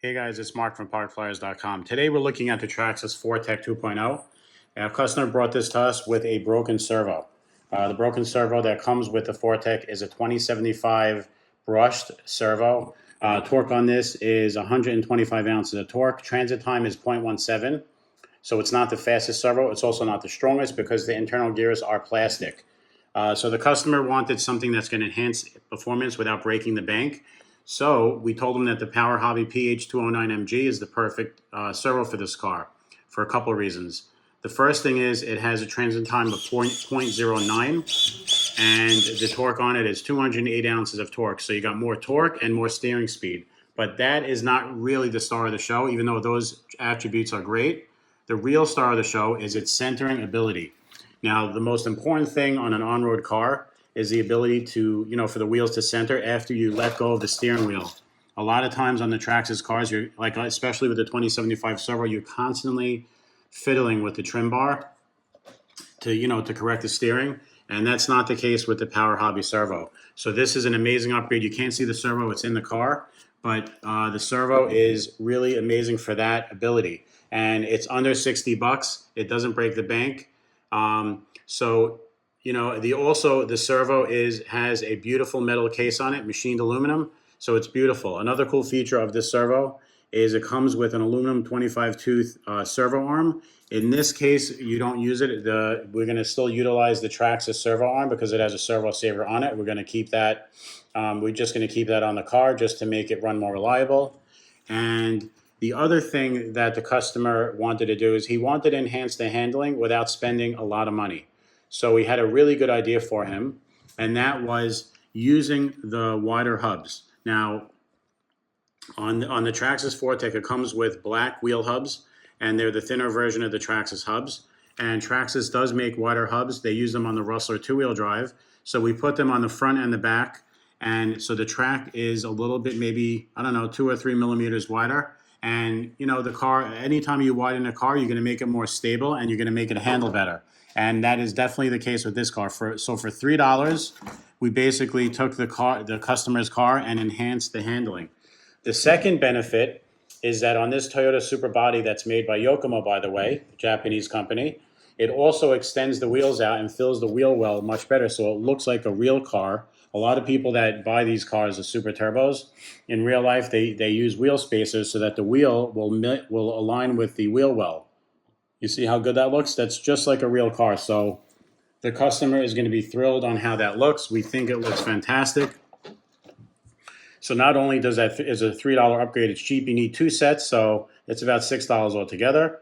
Hey guys, it's Mark from parkflyers.com. Today we're looking at the Traxxas 4Tech 2.0. Our customer brought this to us with a broken servo. The broken servo that comes with the 4Tech is a 2075 brushed servo. Torque on this is 125 ounces of torque. Transit time is 0.17. So it's not the fastest servo. It's also not the strongest because the internal gears are plastic. So the customer wanted something that's going to enhance performance without breaking the bank. So we told them that the Power Hobby PH209MG is the perfect servo for this car for a couple of reasons. The first thing is it has a transit time of 0.09 and the torque on it is 208 ounces of torque. So you got more torque and more steering speed. But that is not really the star of the show, even though those attributes are great. The real star of the show is its centering ability. Now, the most important thing on an on-road car is the ability to, for the wheels to center after you let go of the steering wheel. A lot of times on the Traxxas cars, you're like, especially with the 2075 servo, you're constantly fiddling with the trim bar to correct the steering. And that's not the case with the Power Hobby servo. So this is an amazing upgrade. You can't see the servo, it's in the car, but the servo is really amazing for that ability. And it's under 60 bucks. It doesn't break the bank. The servo has a beautiful metal case on it, machined aluminum, so it's beautiful. Another cool feature of this servo is it comes with an aluminum 25 tooth servo arm. In this case, you don't use it. We're going to still utilize the Traxxas servo arm because it has a servo saver on it. We're going to keep that. We're just going to keep that on the car just to make it run more reliable. And the other thing that the customer wanted to do is he wanted to enhance the handling without spending a lot of money. So we had a really good idea for him, and that was using the wider hubs. Now, on the Traxxas 4Tech, it comes with black wheel hubs, and they're the thinner version of the Traxxas hubs. And Traxxas does make wider hubs. They use them on the Rustler two-wheel drive. So we put them on the front and the back, and so the track is a little bit, maybe, 2 or 3 millimeters wider. And the car, anytime you widen a car, you're going to make it more stable and you're going to make it handle better. And that is definitely the case with this car. So for $3, we basically took the customer's car and enhanced the handling. The second benefit is that on this Toyota Super Body that's made by Yokomo, by the way, a Japanese company, it also extends the wheels out and fills the wheel well much better, so it looks like a real car. A lot of people that buy these cars, the Super Turbos, in real life they use wheel spacers so that the wheel will align with the wheel well. You see how good that looks? That's just like a real car. So the customer is going to be thrilled on how that looks. We think it looks fantastic. So not only is a $3 upgrade, it's cheap. You need 2 sets, so it's about $6 altogether.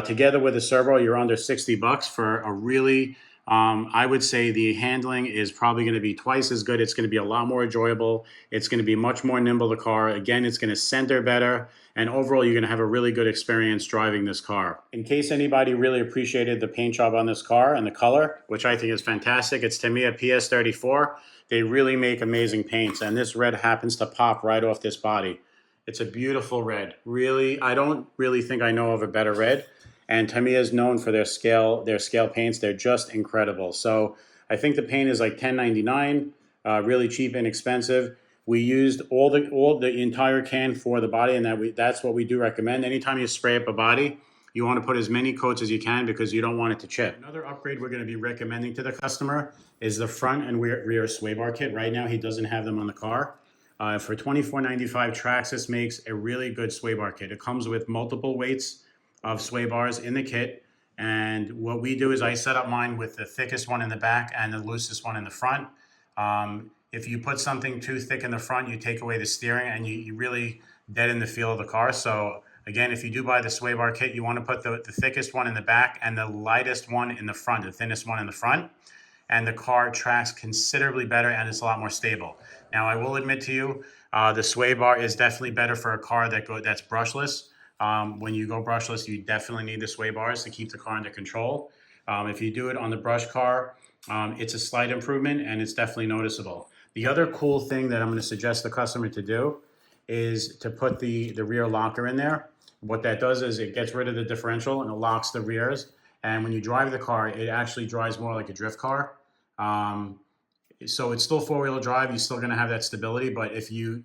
Together with the servo, you're under 60 bucks for a really, I would say the handling is probably going to be twice as good. It's going to be a lot more enjoyable. It's going to be much more nimble, the car. Again, it's going to center better. And overall, you're going to have a really good experience driving this car. In case anybody really appreciated the paint job on this car and the color, which I think is fantastic, it's Tamiya PS34. They really make amazing paints. And this red happens to pop right off this body. It's a beautiful red. Really, I don't really think I know of a better red. And Tamiya is known for their scale paints. They're just incredible. So I think the paint is like $10.99, really cheap and inexpensive. We used all the entire can for the body, and that's what we do recommend. Anytime you spray up a body, you want to put as many coats as you can because you don't want it to chip. Another upgrade we're going to be recommending to the customer is the front and rear sway bar kit. Right now, he doesn't have them on the car. For $24.95, Traxxas makes a really good sway bar kit. It comes with multiple weights of sway bars in the kit. And what we do is I set up mine with the thickest one in the back and the loosest one in the front. If you put something too thick in the front, you take away the steering and you really deaden the feel of the car. So again, if you do buy the sway bar kit, you want to put the thickest one in the back and the lightest one in the front, the thinnest one in the front. And the car tracks considerably better and it's a lot more stable. Now, I will admit to you, the sway bar is definitely better for a car that's brushless. When you go brushless, you definitely need the sway bars to keep the car under control. If you do it on the brush car, it's a slight improvement and it's definitely noticeable. The other cool thing that I'm going to suggest the customer to do is to put the rear locker in there. What that does is it gets rid of the differential and it locks the rears. And when you drive the car, it actually drives more like a drift car. So it's still four-wheel drive. You're still going to have that stability, but if you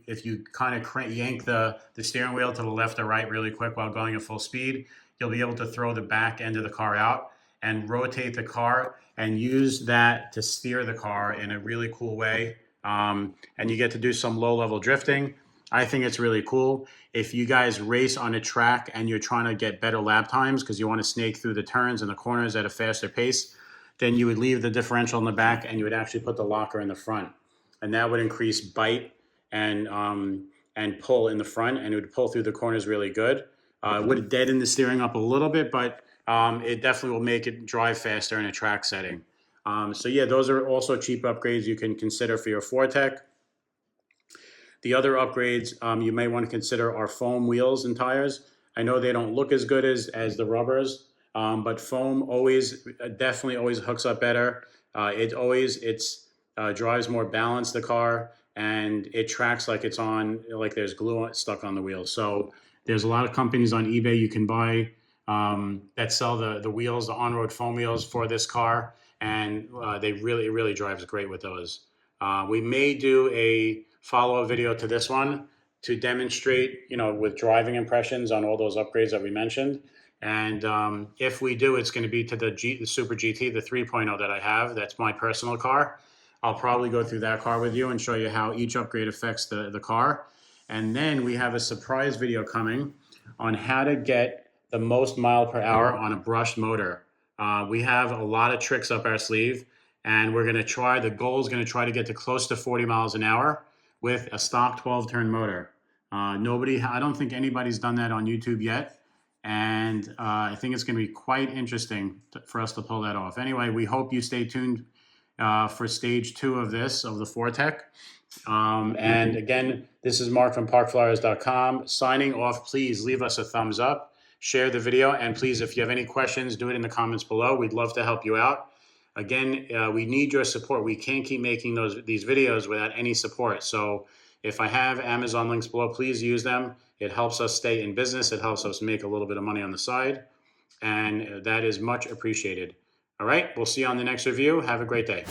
kind of yank the steering wheel to the left or right really quick while going at full speed, you'll be able to throw the back end of the car out and rotate the car and use that to steer the car in a really cool way. And you get to do some low-level drifting. I think it's really cool. If you guys race on a track and you're trying to get better lap times because you want to snake through the turns and the corners at a faster pace, then you would leave the differential in the back and you would actually put the locker in the front. And that would increase bite and pull in the front, and it would pull through the corners really good. It would deaden the steering up a little bit, but it definitely will make it drive faster in a track setting. So yeah, those are also cheap upgrades you can consider for your Fortec. The other upgrades you may want to consider are foam wheels and tires. I know they don't look as good as the rubbers, but foam definitely always hooks up better. It drives more balanced, the car, and it tracks like it's on, like there's glue stuck on the wheels. So there's a lot of companies on eBay you can buy that sell the wheels, the on-road foam wheels for this car, and it really drives great with those. We may do a follow-up video to this one to demonstrate, with driving impressions on all those upgrades that we mentioned. And if we do, it's going to be to the Super GT, the 3.0 that I have. That's my personal car. I'll probably go through that car with you and show you how each upgrade affects the car. And then we have a surprise video coming on how to get the most mile per hour on a brushed motor. We have a lot of tricks up our sleeve, and the goal is going to try to get to close to 40 miles an hour with a stock 12-turn motor. I don't think anybody's done that on YouTube yet. And I think it's going to be quite interesting for us to pull that off. Anyway, we hope you stay tuned for stage 2 of the Fortec. And again, this is Mark from parkflyers.com signing off. Please leave us a thumbs up, share the video, and please, if you have any questions, do it in the comments below. We'd love to help you out. Again, we need your support. We can't keep making these videos without any support. So if I have Amazon links below, please use them. It helps us stay in business. It helps us make a little bit of money on the side. And that is much appreciated. All right, we'll see you on the next review. Have a great day.